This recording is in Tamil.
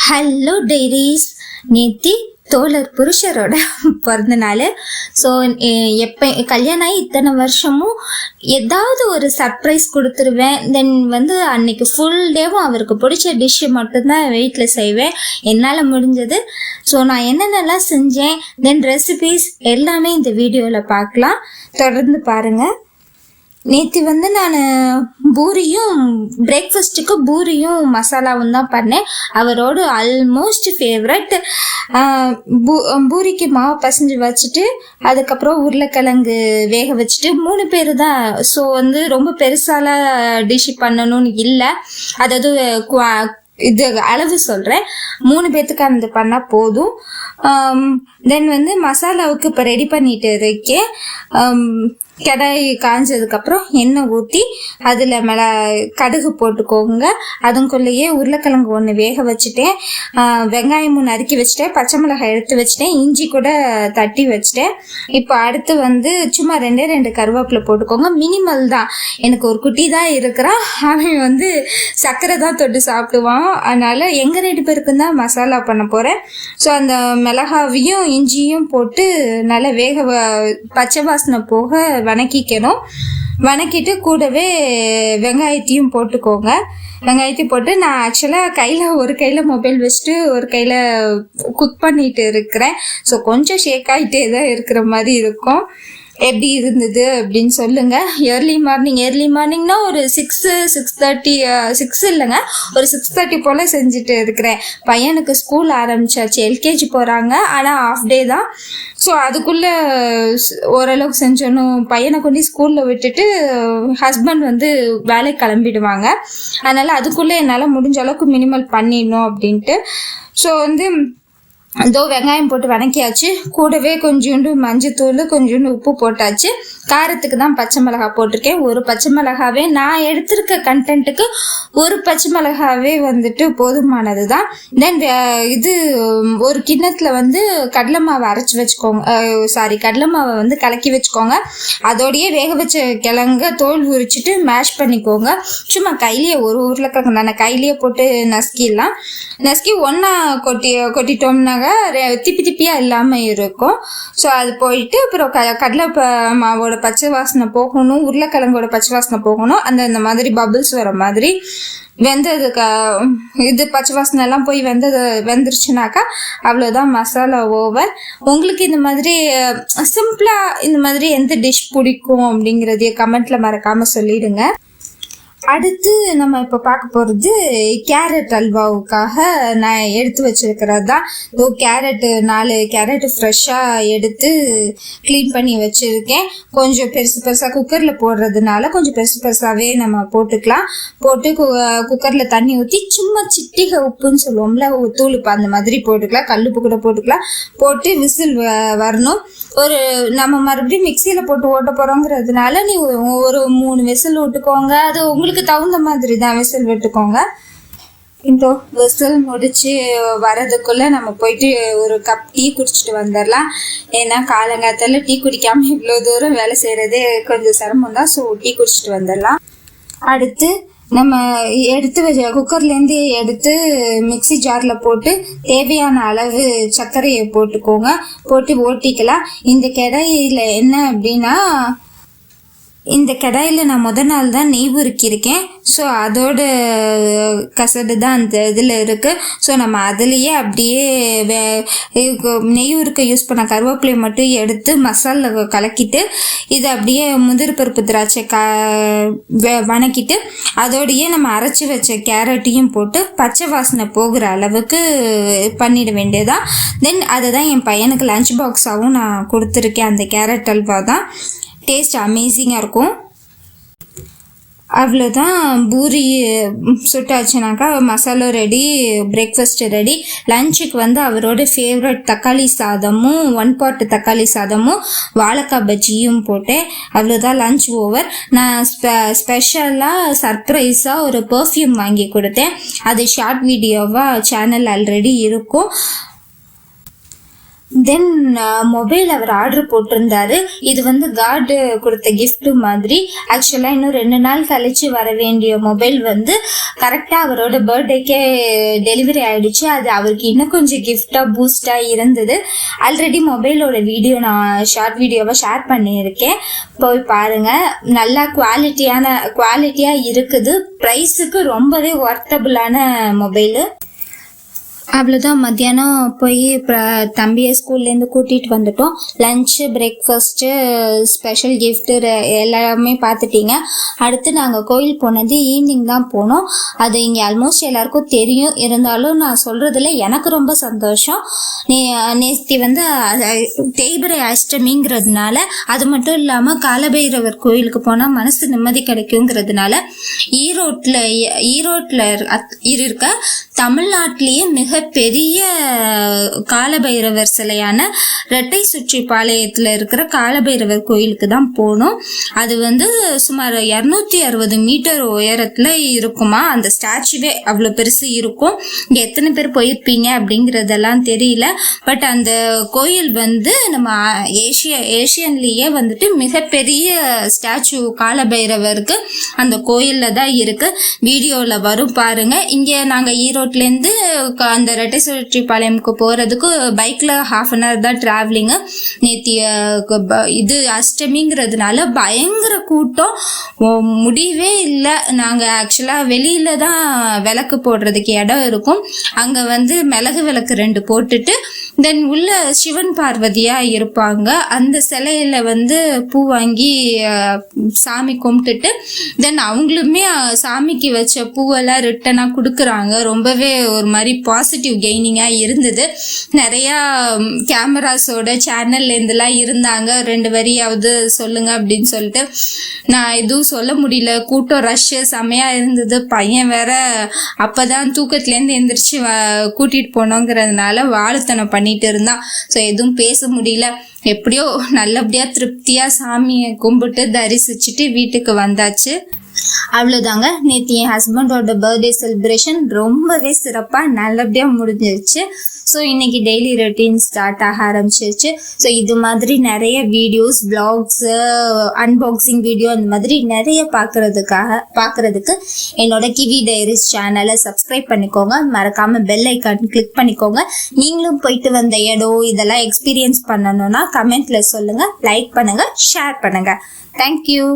ஹலோ டைரிஸ், நேத்தி தோழர் புருஷரோட பிறந்த நாள். ஸோ எப்போ கல்யாணம் ஆகி இத்தனை வருஷமும் ஏதாவது ஒரு சர்ப்ரைஸ் கொடுத்துருவேன். தென் அன்னைக்கு ஃபுல் டேவும் அவருக்கு பிடிச்ச டிஷ்ஷு மட்டும்தான் வீட்டில் செய்வேன் என்னால் முடிஞ்சது. ஸோ நான் என்னென்னலாம் செஞ்சேன், தென் ரெசிபீஸ் எல்லாமே இந்த வீடியோவில் பார்க்கலாம். தொடர்ந்து பாருங்கள். நேற்று நான் பூரியும் பிரேக்ஃபாஸ்ட்டுக்கு பூரியும் மசாலாவும் தான் பண்ணேன். அவரோட ஆல்மோஸ்ட் ஃபேவரட். பூரிக்கு மாவு பசைஞ்சு வச்சுட்டு அதுக்கப்புறம் உருளைக்கிழங்கு வேக வச்சுட்டு 3 பேர் தான். ஸோ ரொம்ப பெருசால டிஷ் பண்ணணும்னு இல்லை, அதாவது இது அளவு சொல்கிறேன். 3 பேர்த்துக்கு பண்ணால் போதும். தென் மசாலாவுக்கு இப்போ ரெடி பண்ணிட்டு இருக்கேன். கடாய் காஞ்சதுக்கப்புறம் எண்ணெய் ஊற்றி அதில் கடுகு போட்டுக்கோங்க. அதுக்குள்ளேயே உருளைக்கிழங்கு 1 வேக வச்சுட்டேன். வெங்காயமும் நறுக்கி வச்சுட்டேன். பச்சை மிளகாய் எடுத்து வச்சுட்டேன். இஞ்சி கூட தட்டி வச்சுட்டேன். இப்போ அடுத்து சும்மா 2 கருவேப்பிலை போட்டுக்கோங்க. மினிமல் தான். எனக்கு ஒரு குட்டி தான் இருக்கிறான். அவன் சர்க்கரை தான் தொட்டு சாப்பிடுவான். அதனால் எங்கள் 2 பேருக்கும் தான் மசாலா பண்ண போகிறேன். ஸோ அந்த மிளகாவையும் இஞ்சியும் போட்டு நல்லா பச்சை வாசனை போக வணக்கிக்கணும். வணக்கிட்டு கூடவே வெங்காயத்தையும் போட்டுக்கோங்க. வெங்காயத்தையும் போட்டு நான் ஆக்சுவலாக ஒரு கையில் மொபைல் வச்சுட்டு ஒரு கையில் குக் பண்ணிட்டு இருக்கிறேன். ஸோ கொஞ்சம் ஷேக் ஆகிட்டே தான் இருக்கிற மாதிரி இருக்கும். எப்படி இருந்தது அப்படின்னு சொல்லுங்க. ஏர்லி மார்னிங்னா ஒரு 6 இல்லைங்க, ஒரு 6:30 போல் செஞ்சுட்டு இருக்கிறேன். பையனுக்கு ஸ்கூல் ஆரம்பிச்சாச்சு, எல்கேஜி போகிறாங்க. ஆனால் ஆஃப் டே தான். ஸோ அதுக்குள்ளே ஓரளவுக்கு செஞ்சோன்னும் பையனை கொண்டு ஸ்கூலில் விட்டுட்டு ஹஸ்பண்ட் வேலைக்கு கிளம்பிடுவாங்க. அதனால் அதுக்குள்ளே என்னால் முடிஞ்ச அளவுக்கு மினிமல் பண்ணிடணும் அப்படின்ட்டு. ஸோ வெங்காயம் போட்டு வணக்கியாச்சு. கூடவே கொஞ்சோண்டு மஞ்சத்தூள், கொஞ்சோண்டு உப்பு போட்டாச்சு. காரத்துக்கு தான் பச்சை மிளகாய் போட்டிருக்கேன். ஒரு பச்சை மிளகாவே, நான் எடுத்திருக்க கண்டென்ட்டுக்கு ஒரு பச்சை மிளகாவே போதுமானது தான். தென் ஒரு கிண்ணத்தில் கடலை மாவை அரைச்சி வச்சுக்கோங்க. கடலை மாவை கலக்கி வச்சுக்கோங்க. அதோடையே வேக வச்ச கிழங்க தோல் உரிச்சிட்டு மேஷ் பண்ணிக்கோங்க. சும்மா கையிலேயே ஒரு உருளைக்கிழங்கு தானே, கையிலேயே போட்டு நசுக்கி ஒன்றா கொட்டிட்டோம்னா திப்பியாக இல்லாமல் இருக்கும். ஸோ அது போயிட்டு அப்புறம் கடலை மாவோட பச்சை வாசனை போகணும், உருளைக்கிழங்கோட பச்சை வாசனை போகணும். இந்த மாதிரி பபிள்ஸ் வர மாதிரி வெந்ததுக்கு பச்சை வாசனை எல்லாம் போய் வெந்துருச்சுனாக்கா அவ்வளோதான், மசாலா ஓவர். உங்களுக்கு இந்த மாதிரி சிம்பிளாக இந்த மாதிரி எந்த டிஷ் பிடிக்கும் அப்படிங்கிறதையே கமெண்ட்டில் மறக்காமல் சொல்லிடுங்க. அடுத்து நம்ம இப்போ பார்க்க போகிறது கேரட் அல்வாவுக்காக நான் எடுத்து வச்சிருக்கிறது தான். 4 கேரட்டு ஃப்ரெஷ்ஷாக எடுத்து க்ளீன் பண்ணி வச்சுருக்கேன். கொஞ்சம் பெருசாக குக்கரில் போடுறதுனால கொஞ்சம் பெருசாகவே நம்ம போட்டுக்கலாம். போட்டு குக்கரில் தண்ணி ஊற்றி சும்மா சிட்டிகை உப்புன்னு சொல்லுவோம்ல, தூளுப்பு அந்த மாதிரி போட்டுக்கலாம். கல்லுப்பு கூட போட்டுக்கலாம். போட்டு விசில் வரணும். நம்ம மறுபடியும் மிக்சியில் போட்டு ஓட்ட போகிறோங்கிறதுனால நீ ஒரு 3 விசில் விட்டுக்கோங்க. அது உங்களுக்கு தகுந்த மாதிரி தான் விசில் விட்டுக்கோங்க. இந்த விசில் முடிச்சு வரதுக்குள்ள நம்ம போயிட்டு ஒரு கப் டீ குடிச்சிட்டு வந்துடலாம். ஏன்னா காலங்காத்தால டீ குடிக்காம இவ்வளோ தூரம் வேலை செய்யறதே கொஞ்சம் சிரமம் தான். ஸோ டீ குடிச்சிட்டு வந்துடலாம். அடுத்து நம்ம குக்கர்லேருந்து எடுத்து மிக்சி ஜாரில் போட்டு தேவையான அளவு சர்க்கரையை போட்டுக்கோங்க. போட்டு ஓட்டிக்கலாம். இந்த கடாயில் என்ன அப்படின்னா, இந்த கடாயில் நான் முதல் நாள் தான் நெய் உருக்கியிருக்கேன். ஸோ அதோட கசடு தான் அந்த இதில் இருக்குது. ஸோ நம்ம அதுலேயே அப்படியே நெய் உருக்க யூஸ் பண்ண கருவேப்பிலையை மட்டும் எடுத்து மசாலா கலக்கிட்டு இதை அப்படியே முந்திரி பருப்பு திராட்சை வணக்கிட்டு அதோடையே நம்ம அரைச்சி வச்ச கேரட்டையும் போட்டு பச்சை வாசனை போகிற அளவுக்கு பண்ணிட வேண்டியதான். தென் அதை தான் என் பையனுக்கு லஞ்ச் பாக்ஸாகவும் நான் கொடுத்துருக்கேன். அந்த கேரட் அல்வா தான். டேஸ்ட் அமேசிங்காக இருக்கும். அவ்வளோதான். பூரி சுட்டாச்சுனாக்கா மசாலா ரெடி, பிரேக்ஃபாஸ்ட் ரெடி. லஞ்சுக்கு அவரோட ஃபேவரட் தக்காளி சாதமும் 1 pot தக்காளி சாதமும் வாழைக்காய் பஜ்ஜியும் போட்டேன். அவ்வளோதான், லஞ்ச் ஓவர். நான் ஸ்பெஷலாக சர்ப்ரைஸாக ஒரு பர்ஃப்யூம் வாங்கி கொடுத்தேன். அது ஷார்ட் வீடியோவாக சேனல் ஆல்ரெடி இருக்கும். தென் மொபைல் அவர் ஆர்டர் போட்டிருந்தாரு. இது வந்து கார்டு கொடுத்த gift மாதிரி. ஆக்சுவலாக இன்னும் 2 நாள் கழிச்சு வர வேண்டிய மொபைல் வந்து கரெக்டாக அவரோட பர்த்டேக்கே டெலிவரி ஆயிடுச்சு. அது அவருக்கு இன்னும் கொஞ்சம் கிஃப்டாக பூஸ்டாக இருந்தது. ஆல்ரெடி மொபைலோட வீடியோ நான் ஷார்ட் வீடியோவை ஷேர் பண்ணியிருக்கேன், போய் பாருங்கள். நல்லா குவாலிட்டியாக இருக்குது. ப்ரைஸுக்கு ரொம்பவே ஒர்த்தபுளான மொபைலு. அவ்வளோதான். மத்தியானம் போய் தம்பியை ஸ்கூல்லேருந்து கூட்டிகிட்டு வந்துட்டோம். லஞ்சு, பிரேக்ஃபாஸ்ட்டு, ஸ்பெஷல் கிஃப்ட்டு எல்லாமே பார்த்துட்டீங்க. அடுத்து நாங்கள் கோயில் போனது ஈவினிங் தான் போனோம். அது இங்கே ஆல்மோஸ்ட் எல்லாருக்கும் தெரியும், இருந்தாலும் நான் சொல்கிறதுல எனக்கு ரொம்ப சந்தோஷம். நேற்று வந்து தேய்பிரை அஷ்டமிங்கிறதுனால, அது மட்டும் இல்லாமல் காலபைரவர் கோயிலுக்கு போனால் மனசு நிம்மதி கிடைக்குங்கிறதுனால ஈரோட்டில் இருக்க தமிழ்நாட்டிலேயே மிகப்பெரிய காலபைரவர் சிலையான ரெட்டை சுற்றி பாளையத்தில் இருக்கிற காலபைரவர் கோயிலுக்கு தான் போனோம். அது வந்து சுமார் 260 மீட்டர் உயரத்தில் இருக்குமா. அந்த ஸ்டாச்சுவே அவ்வளோ பெருசு இருக்கும். இங்கே எத்தனை பேர் போயிருப்பீங்க அப்படிங்கிறதெல்லாம் தெரியல. பட் அந்த கோயில் வந்து நம்ம ஏஷியன்லேயே வந்துட்டு மிகப்பெரிய ஸ்டாச்சு காலபைரவருக்கு அந்த கோயிலில் தான் இருக்குது. வீடியோவில் வரும் பாருங்க. இங்கே நாங்கள் ஈரோட்லேருந்து அந்த ரெட்டை சுற்றி பாளையம்க்கு போகிறதுக்கு பைக்கில் 1/2 hour தான் ட்ராவலிங்கு. நேற்று இது அஷ்டமிங்கிறதுனால பயங்கர கூட்டம், முடியவே இல்லை. நாங்கள் ஆக்சுவலாக வெளியில் தான் விளக்கு போடுறதுக்கு இடம் இருக்கும். அங்கே வந்து மிளகு விளக்கு 2 போட்டுட்டு தென் உள்ள சிவன் பார்வதியாக இருப்பாங்க. அந்த சிலையில் வந்து பூ வாங்கி சாமி கும்பிட்டுட்டு தென் அவங்களுமே சாமிக்கு வச்ச பூவெல்லாம் ரிட்டனாக கொடுக்குறாங்க. ரொம்பவே ஒரு மாதிரி பாசிட்டிவ் கெய்னிங்காக இருந்தது. நிறையா கேமராஸோட சேனல்லேருந்துலாம் இருந்தாங்க. 2 வரியாவது சொல்லுங்க அப்படின்னு சொல்லிட்டு நான் எதுவும் சொல்ல முடியல. கூட்டம் ரஷ்ஷு செம்மையாக இருந்தது. பையன் வேற அப்போ தான் தூக்கத்துலேருந்து எந்திரிச்சு கூட்டிகிட்டு போனோங்கிறதுனால வாழுத்தனம் பண்ணிட்டு இருந்தான். ஸோ எதுவும் பேச முடியல. எப்படியோ நல்லபடியாக திருப்தியாக சாமியை கும்பிட்டு தரிசிச்சுட்டு வீட்டுக்கு வந்தாச்சு. அவ்வளோதாங்க. நேற்று என் ஹஸ்பண்டோட பர்த்டே செலிப்ரேஷன் ரொம்பவே சிறப்பாக நல்லபடியாக முடிஞ்சிருச்சு. ஸோ இன்னைக்கு டெய்லி ரொட்டீன் ஸ்டார்ட் ஆக ஆரம்பிச்சிருச்சு. ஸோ இது மாதிரி நிறைய வீடியோஸ், பிளாக்ஸு, அன்பாக்சிங் வீடியோ அந்த மாதிரி நிறைய பார்க்குறதுக்கு என்னோட கிவி டைரிஸ் சேனலை சப்ஸ்கிரைப் பண்ணிக்கோங்க. மறக்காமல் பெல் ஐக்கான் கிளிக் பண்ணிக்கோங்க. நீங்களும் போயிட்டு வந்த இடம் இதெல்லாம் எக்ஸ்பீரியன்ஸ் பண்ணணும்னா கமெண்ட்டில் சொல்லுங்கள், லைக் பண்ணுங்கள், ஷேர் பண்ணுங்கள். தேங்க்யூ.